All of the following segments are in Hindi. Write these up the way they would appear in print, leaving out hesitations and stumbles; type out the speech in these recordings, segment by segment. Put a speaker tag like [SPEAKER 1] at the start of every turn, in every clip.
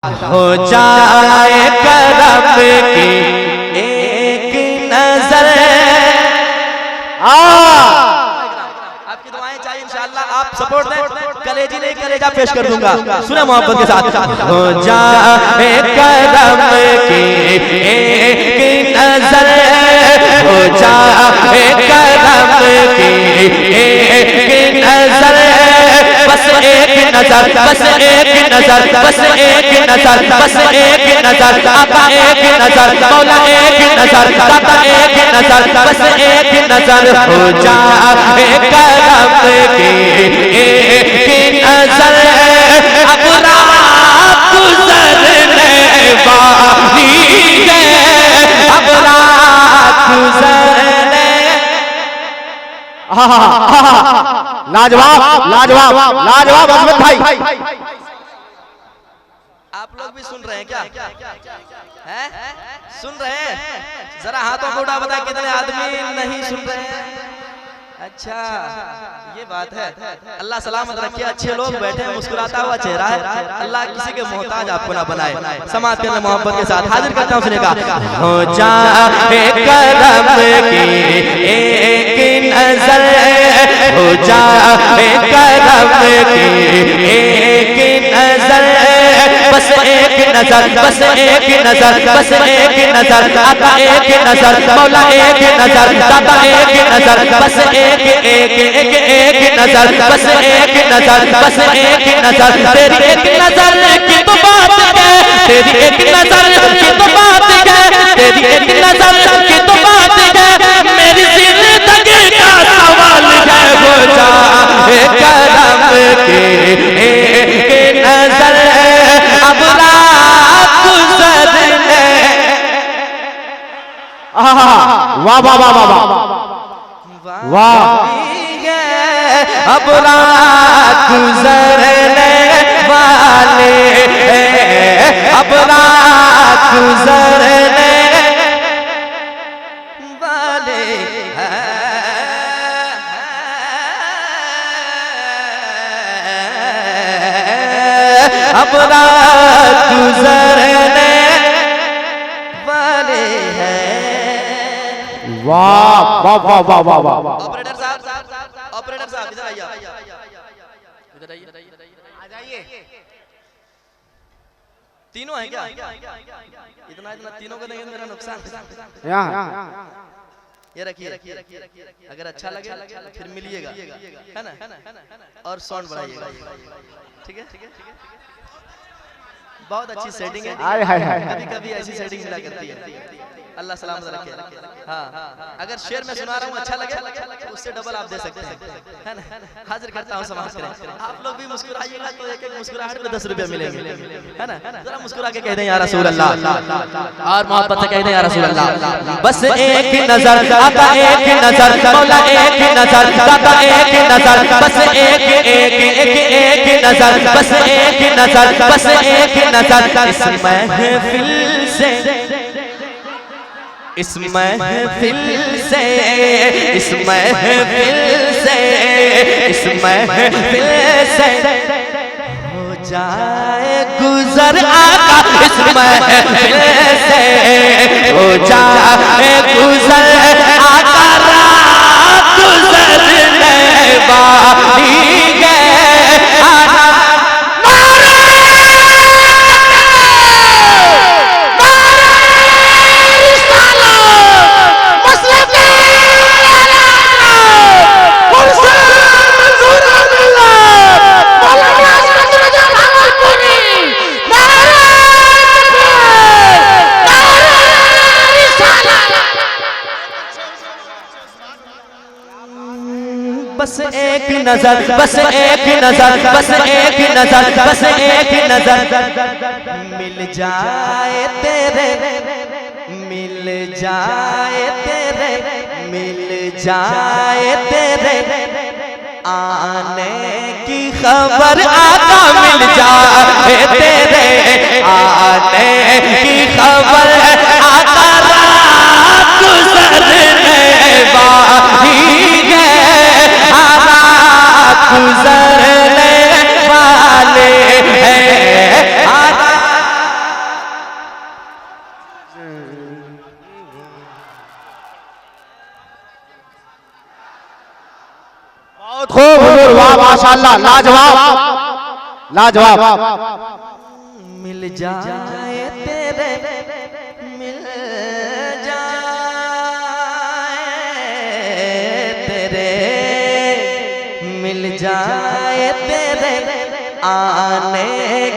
[SPEAKER 1] हो जाए करम की एक नजर। आपकी दुआएं चाहिए इंशाअल्लाह, आप सपोर्ट दें। कलेजी नहीं कलेजा पेश कर दूंगा, सुने मोहब्बत के साथ। हो जाए करम की एक नजर, हो जाए करम की एक नजर, बस एक नजर, बस एक नजर, बस एक नजर, बस एक नजर, आका एक नजर, मौला एक नजर, दाता एक नजर, बस एक नजर। हो जाए करम की एक नजर, अब रात गुजरने वाली है, अब रात गुजरने।
[SPEAKER 2] लाजवाब लाजवाब लाजवाब अजमत भाई।
[SPEAKER 1] आप लोग भी सुन रहे हैं क्या? हैं? सुन रहे हैं? जरा हाथों को उठा बताएं कितने आदमी नहीं सुन रहे हैं। अच्छा ये बात है। अल्लाह सलामत रखे, अच्छे लोग बैठे हैं, मुस्कुराता हुआ चेहरा है। अल्लाह किसी के मोहताज आपको ना बनाए। समाज करने मोहब्बत के साथ हाजिर करता हूँ, सुनेगा। हो जाए करम की एक नजर, हो जाए करम की एक नजर, बस एक नजर, बस एक नजर, बस एक नजर, आका एक नजर, मौला एक नजर, दाता एक नजर, बस एक एक एक एक नजर, बस एक नजर, बस एक नजर। तेरी एक नजर की तो बात है, तेरी एक नजर की तो बात है, तेरी एक नजर की तो बात है, मेरी जिंदगी का सवाल है। हो जाए करम की एक नजर, अब रात गुजरने।
[SPEAKER 2] वाह वाह वाह वाह वाह।
[SPEAKER 1] अब रात गुजरने वाले हैं, अब रात गुजरने वाले हैं, अब रात गुजरने वाले हैं।
[SPEAKER 2] वाह वाह वाह वाह वाह वाह।
[SPEAKER 1] ऑपरेटर साहब, ऑपरेटर साहब इधर आइए, इधर आइए, आ जाइए। तीनों हैं क्या? इतना इतना तीनों को देंगे तो मेरा नुकसान। ये रखिए, अगर अच्छा लगे फिर मिलिएगा, है ना? और साउंड बढ़ाइएगा, ठीक है? बहुत अच्छी सेटिंग है। कभी कभी ऐसी सेटिंग मिला करती है। अल्लाह सलामत रखे। हाँ, अगर शेर में सुना रहा हूँ अच्छा लगे तो उससे डबल आप दे सकते हैं, है ना? हाजिर करता हूँ, समाज करें। आप लोग भी मुस्कुराइएगा तो एक एक मुस्कुराहट में 10 रुपए मिलेंगे, है ना? जरा मुस्कुरा के कह दें या रसूल अल्लाह, और मोहब्बत से कह दें या रसूल अल्लाह। बस एक नजर, आका एक नजर, मौला एक नजर, दाता एक नजर, बस एक एक एक एक नजर, बस एक नजर, बस एक नजर। इस महफिल से, इस महफिल से, इस महफिल से, इस महफिल से हो जाए गुजर आका, इस महफिल से हो जाए गुजर आका, रात गुजरने वाली है। बस एक नजर, बस एक नजर, बस एक नजर, बस एक नजर, मिल जाए तेरे, मिल जाए तेरे, मिल जाए तेरे आने की खबर, आका मिल जाए तेरे आने की खबर, आका रात गुजरने वाली है, रात गुजरने वाले हैं।
[SPEAKER 2] माशाल्लाह, लाजवाब लाजवाब।
[SPEAKER 1] मिल जाए तेरे, मिल जाए तेरे, मिल जाए तेरे आने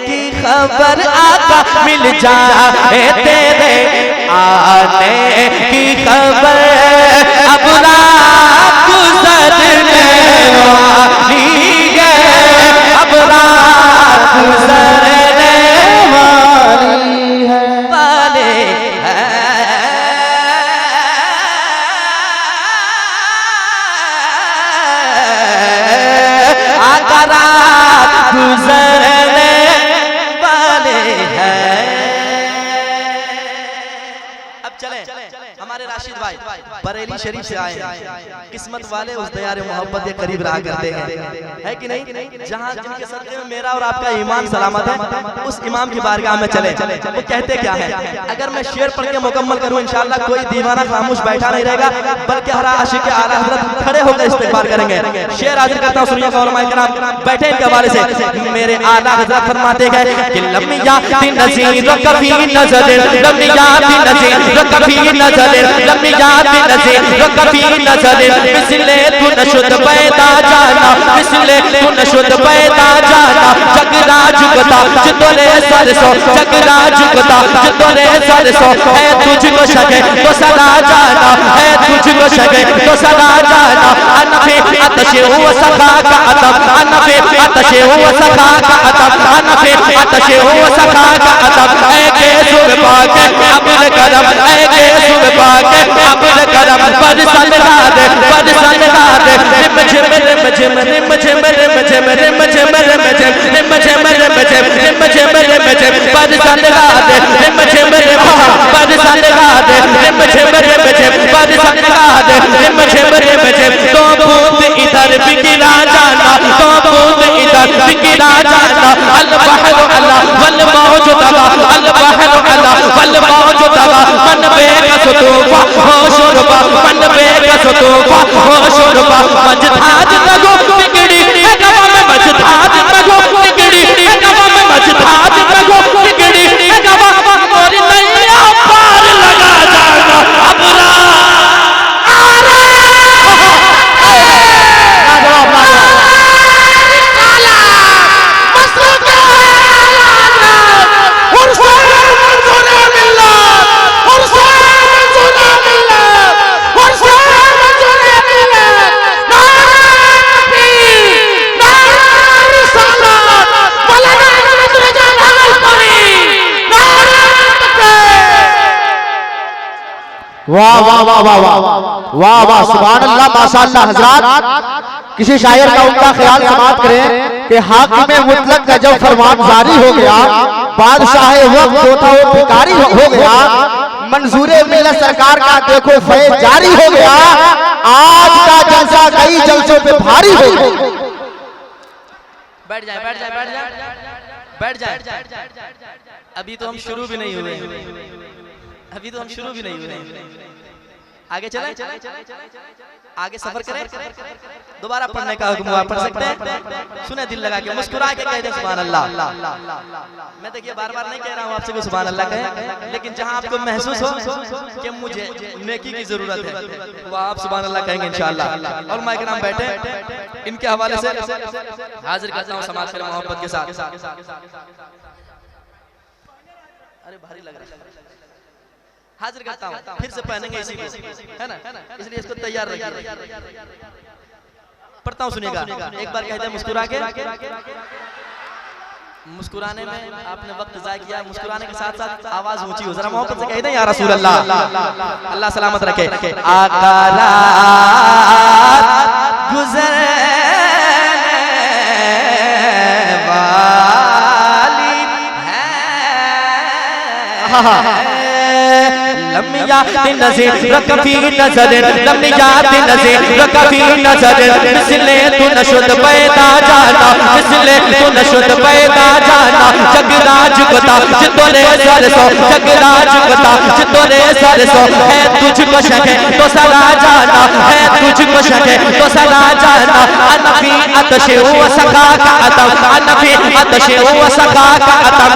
[SPEAKER 1] की खबर आका, मिल जाए तेरे आने की खबर, अब रात गुजरने वाली है, अब रात गुजरने वाले हैं। आका रात गुजरने वाले हैं। अब चले हमारे राशिद भाई बरेली शरीफ से आए हैं। किस्मत वाले उस दयारे मोहब्बत के करीब रहा करते हैं, है कि नहीं? जहाँ जिनके सदक़े में मेरा और आपका ईमान सलामत है, उस इमाम की बारगाह में चले। वो कहते क्या है? अगर मैं शेर पढ़ के मुकम्मल करूं, इंशाअल्लाह कोई दीवाना खामोश बैठा नहीं रहेगा, बल्कि हर आशिक के आला हज़रत खड़े होकर इस्तिग़फ़ार करेंगे। शेर हाज़िर करता हूं, सुनिए फ़ौरमाए कराम, बैठे इनके हवाले से। मेरे आला हज़रत फरमाते हैं कि लम्मिया बिन नज़ीर कभी नज़र, लम्मिया बिन नज़ीर कभी नज़र, लम्मिया बिन नज़ीर कभी नज़र, मिसले तू नशुद पैदा जाना, मिसले तू नशुद पैदा जाना, जगरा जुगता चितोरे सरसों, जगरा जुगता चितोरे सरसों, है तुझको शके तो सदा जाना, है तुझको शके तो सदा जाना। अनफे अतशे हुआ सखा का अदब, अनफे अतशे हुआ सखा का अदब, अनफे अतशे हुआ सखा का अदब, ऐ के सुर पाके अब्र करम, ऐ के सुर पाके अब्र करम, पर सदा दे, पर सदा दे, रिम झिम रिम झिम रिम झिम रिम झिम रिम झिम रिम झिम रिम झिम रिम झिम रिम झिम रिम झिम, पर सदा दे, रिम झिम रिम, पर सदा दे, रिम झिम रिम झिम, पर सदा दे, रिम झिम रिम झिम। तो बूंद इधर भी गिरा जाना, तो बूंद इधर भी गिरा जाना, अल बहर अला वल मौज तबा, अल बहर अला वल मौज तबा, मन बेकस तूफा हो शुरबा, मन बेकस तूफा हो शुरबा, मजधाज तगो बिगड़ी गवा में, मजधाज तगो बिगड़ी गवा में, मजधाज तगो बिगड़ी गवा, और नैया पार लगा जाना, अब
[SPEAKER 2] वाह वाह वाह वाह वाह वाह वाह, सुभान अल्लाह, माशाअल्लाह। हजरात, किसी शायर का उनका ख्याल समाप्त करें कि हाकिम मुतलक का जब फरमान जारी हो गया, बादशाह वक्त जो था वो भिखारी हो गया, मंजूरे मिल्लत सरकार का देखो फैज़ जारी हो गया, आज का जलसा कई जलसों पे भारी हो गया।
[SPEAKER 1] बैठ जाए, बैठ जाए, बैठ जाए, बैठ जाए। अभी तो हम शुरू भी नहीं हुए, अभी तो हम शुरू भी नहीं हुए। आगे चलें, आगे सफर करें। दोबारा पढ़ने का हुक्म हुआ, पढ़ सकते हैं? सुने दिल लगा के, मुस्कुरा के कह दे सुभान अल्लाह। मैं देखिए बार बार नहीं कह रहा हूँ आपसे कि सुभान अल्लाह कहें, लेकिन जहाँ आपको महसूस हो कि मुझे नेकी की जरूरत है, वो आप सुभान अल्लाह कहेंगे इंशाअल्लाह। और माय के नाम बैठे, इनके हवाले से हाजिर करता हूँ समाज के मोहब्बत के साथ। अरे भारी लग रहा है, हाजिर करता हूँ, फिर से पहनेंगे इसी को, है ना? इसलिए इसको तैयार रखिए। पढ़ता हूँ, सुनिएगा। एक बार कहते हैं मुस्कुरा के, मुस्कुराने में आपने वक्त ज़ाय किया, मुस्कुराने के साथ साथ आवाज ऊंची हो, जरा मोहब्बत से कहते हैं या रसूल अल्लाह, अल्लाह सलामत रखे। आका रात गुजरने वाली है, लम याति नज़ीर कभी नजर, लम याति नज़ीर कभी नजर, इसलिए तू नशुद पैदा जाना, इसलिए तू नशुद पैदा जाना। जगराज बता चितोरे सरसों, जगराज बता चितोरे सरसों, है तुझको शके तो सला जाना, है तुझको शके तो सला जाना। अनफी अतशे व सखा का अतम, अनफी अतशे व सखा का अतम,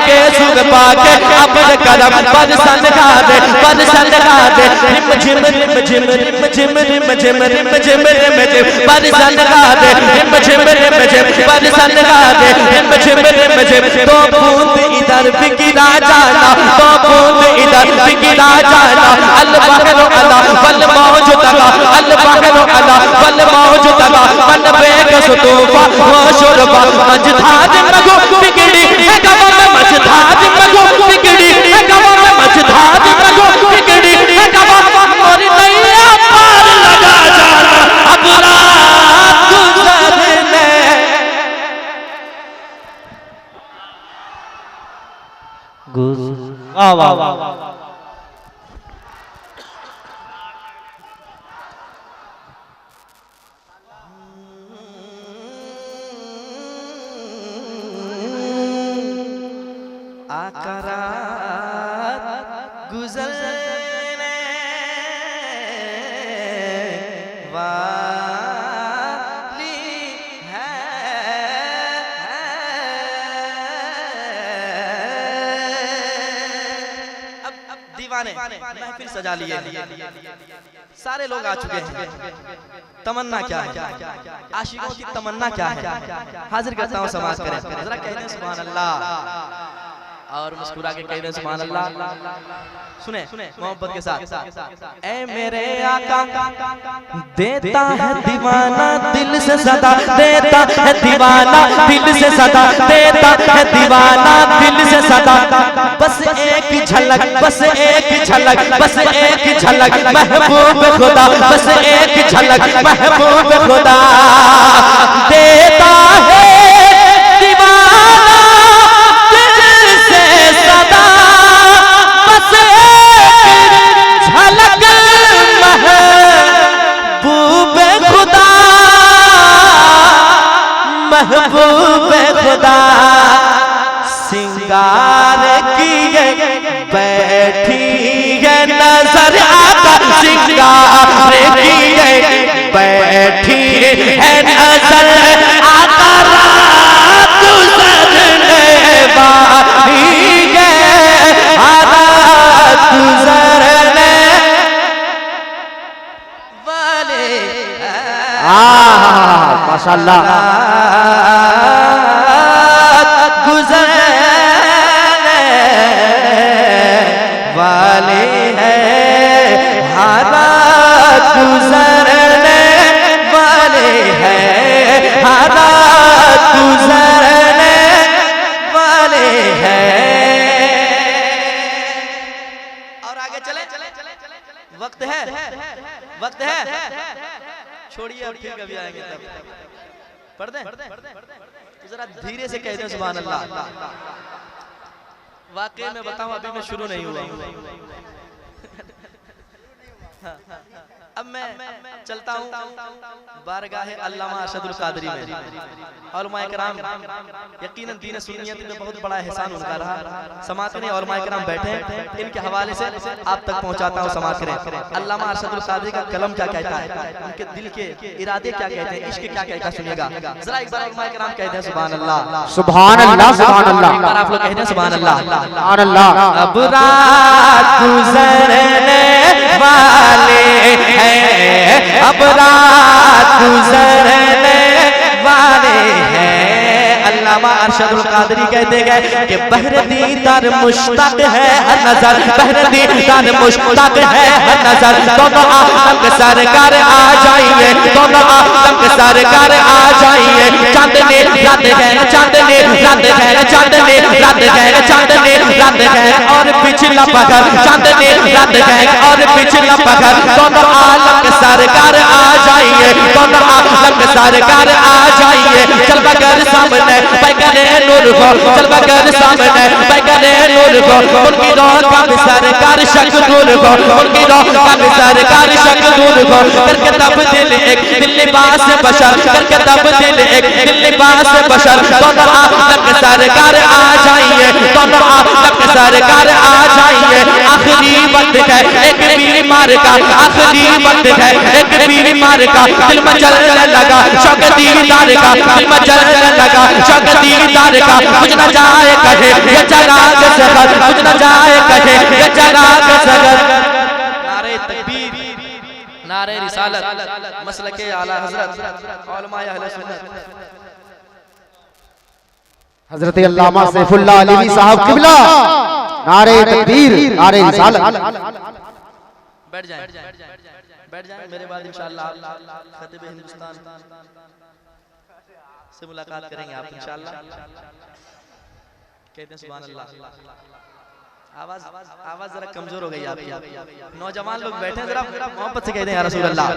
[SPEAKER 1] के सुग पाके अपने कदम पर सनगा दे, पर सनगा दे। रिम झिम रिम झिम रिम झिम रिम झिम रिम झिम रिम झिम पर सनगा दे, रिम झिम रिम झिम पर सनगा दे, रिम झिम रिम झिम। तो बूंद इधर बिगिरा जाना, तो बूंद इधर बिगिरा जाना। अल बहरो अला वल मौज तगा, अल बहरो अला वल मौज तगा। मन बेकस तूफा वो शुरबा, मझधार मगो बिगड़ी है गवा में, मझधार मगो बिगड़ी है गवा में, मझधार मगो बिगड़ी है गवा। और नैया पार लगा जाना, अब रात गुजरने।
[SPEAKER 2] वाह वाह वाह।
[SPEAKER 1] आकरात गुजरने वाली है। अब दीवाने महफिल सजा लिए, सारे लोग आ चुके हैं। तमन्ना क्या है, आशिकों की तमन्ना क्या है, हाजिर करता हूँ समाज करें। जरा कहते हैं सुभान अल्लाह और मुस्कुरा के कहते हैं सुभान अल्लाह। सुने मोहब्बत के साथ। ऐ मेरे आका देता है दीवाना दिल से सदा, देता है दीवाना दिल से सदा, देता है दीवाना दिल से सदा। बस एक झलक, बस एक झलक, बस एक झलक महबूब खुदा, बस एक झलक महबूब खुदा। देता है दीवाना दिल से सदा, बस एक झलक महबूब खुदा, महबूब खुदा। सिंगार किए बैठी है नजर आका, सिंगार किए बैठी है नजर आका। रात गुजरने वाली है, रात गुजरने वाले
[SPEAKER 2] माशाअल्लाह।
[SPEAKER 1] गुजरने वाले हैं, हालात गुजरने वाले हैं, हालात गुजरने वाले हैं। और आगे चले, वक्त है, वक्त है। छोड़िए अब, फिर कभी आएंगे तब। पढ़ दें तो जरा धीरे से कहते हैं सुभान अल्लाह। वाकई में बताऊं अभी मैं शुरू नहीं हुआ। अब मैं चलता हूँ बारगाह अल्लामा अरशदुल कादरी में। उलमाए कराम यकीनन दीन सुन्नियत में बहुत बड़ा एहसान उनका रहा। समात में उलमाए कराम बैठे, इनके हवाले से आप तक पहुंचाता हूँ। समात करें अल्लामा अरशदुल कादरी का कलम क्या कहता है, उनके दिल के इरादे क्या कहते हैं, इश्क क्या कहता है, सुनिएगा जरा एक बार। उलमाए कराम कहते हैं सुभान अल्लाह,
[SPEAKER 2] सुभान अल्लाह, सुभान अल्लाह।
[SPEAKER 1] एक बार आप लोग कहते हैं सुभान अल्लाह,
[SPEAKER 2] सुभान अल्लाह।
[SPEAKER 1] अब रात गुजरने वाले हैं, अब रात गुजरने वाले हैं। अल्लामा अरशदुल कादरी कहते गए कि बहर दीदार मुश्ताक है हर नजर, बहर दीदार मुश्ताक है हर नजर। दोनों आलम के सरकार आ जाइए, दोनों आलम के सरकार आ जाइए। चांदनी रात है, चांदनी रात है, चांदनी रात है, चांदनी रात है और पिछला पगर, चांदनी रात है और पिछला पगर। दोनों आलम के सरकार आ जाइए, दोनों आलम के सरकार आ जाइए। चल बगर सामने पैगरे नूर को, चल बगर सामने पैगरे नूर को। उनकी रोका भी सरकार सरकार शक दूर हो, उनकी रोका में सरकार शक दूर हो, करके तब दिल एक दिल लिबास बशर, करके तब दिल एक दिल लिबास बशर, दोनों आलम के सरकार आ जाइए, दोनों आलम के सरकार आ जाइए। आखिरी वक्त है एक बीमार का, आखिरी वक्त है एक बीमार का, दिल में जलने लगा शौक दीदार का, दिल में जलने लगा शौक दीदार का, कुछ न जाए कहे ये चराग सगर, कुछ न जाए कहे ये चराग सगर। नारे तकबीर, नारे रिसालत, मसलके आला हजरत उलमाए अहले सुन्नत
[SPEAKER 2] हजरत अल्लामा सैफुल्लाह अलवी साहब किबला, नारे तकबीर, नारे रिसालत।
[SPEAKER 1] बैठ जाएं, बैठ जाएं, मेरे बाद इंशाअल्लाह खतीब हिंदुस्तान से मुलाकात करेंगे आप इंशाअल्लाह। कहते हैं सुभान अल्लाह। आवाज जरा कमजोर हो गई आपकी। नौजवान लोग बैठे हैं, जरा मोहब्बत से कहते हैं या रसूल अल्लाह।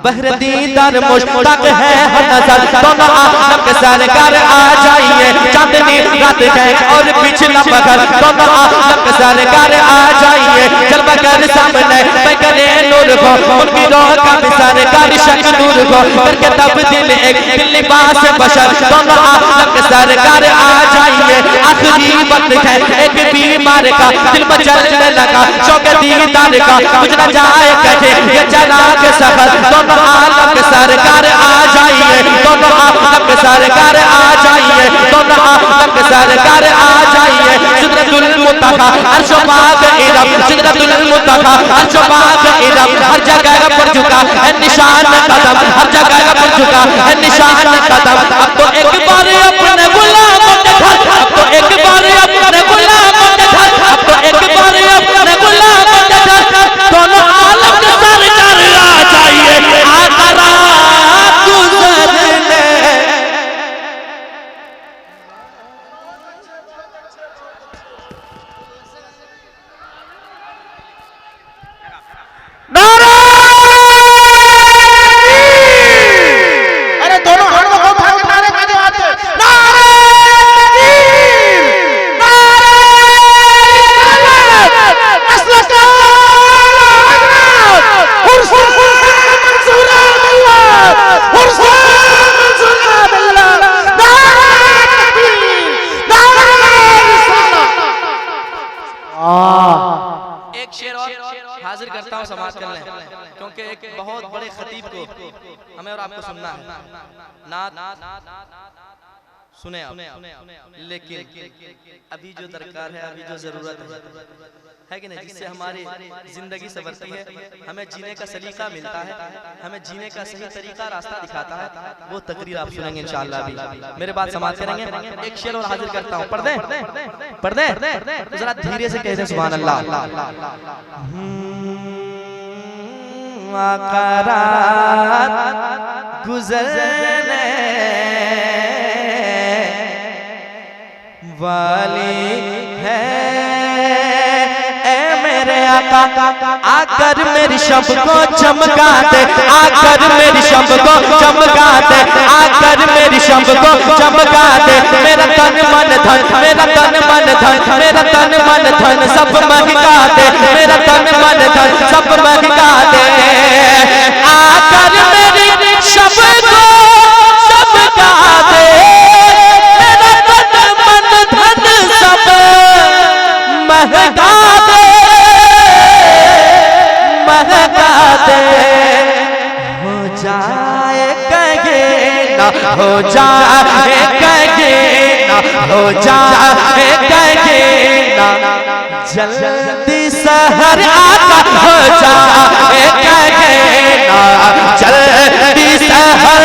[SPEAKER 1] बहर दीदार मुश्ताक है हर नजर, दोनों आलम के सरकार आ जाइए। चांदनी रात है और पिछला बगर, दोनों आलम के सरकार आ जाइए। चल बगर सामने बगरे नूर हो, उनकी रोह का भी सरकार शक दूर हो, करके तब दिल एक दिल लिबास बशर, दोनों आलम के सरकार आ जाइए। आखिरी वक्त है एक बीमार का, दिल में जलने लगा शौक दीदार का, कुछ न जाए कहे ये चराग सगर, दोनों आलम के सरकार आ जाइए, दोनों आलम के सरकार आ जाइए, दोनों आलम के सरकार आ जाइए। सिदरतुल मुंतहा अर्श बाग इरब, सिदरतुल मुंतहा अर्श बाग इरब, हर जगह पर झुका है निशान कदम, हर जगह पर झुका है निशान कदम। अब तो एक बार अपने गुलामों के घर, अब तो एक बार अपने गुलामों के घर, अब तो एक बार अपने गुलामों के घर, दोनों आलम के सरकार आ जाइए। आकरा गुजरने हाजिर करता हूँ, समाज कर लें, क्योंकि एक बहुत बड़े खतीब को हमें और आपको सुनना है। नात सुने आप, लेकिन अभी जो दरकार है, अभी जो जरूरत है कि नहीं, जिससे हमारी जिंदगी संवरती है, हमें जीने का सलीका मिलता है, हमें जीने का सही तरीका रास्ता दिखाता है, वो तकरीर आप सुनेंगे इंशाअल्लाह। अभी मेरे बात समाप्त करेंगे, एक शेर और हाजिर करता हूँ, पढ़ दें, तो जरा धीरे से कहते हैं सुभान अल्लाह। गुजरने वाली है मेरे आका, आकर मेरी शब को चमका दे, आकर मेरी शब को चमका दे, आकर मेरी शब को चमका दे। मेरा तन मन धन, मेरा तन मन धन, मेरा तन मन धन सब महका दे, मेरा तन मन धन सब महका दे। आकर मेरी शब को चमका दे, मेरा तन मन धन सब महका दे, महका दे। हो जाए कहे ना, हो जाए कहे ना, हो जाए कहे ना, जल्दी सहर आका, हो जाए कहे ना, जल्दी सहर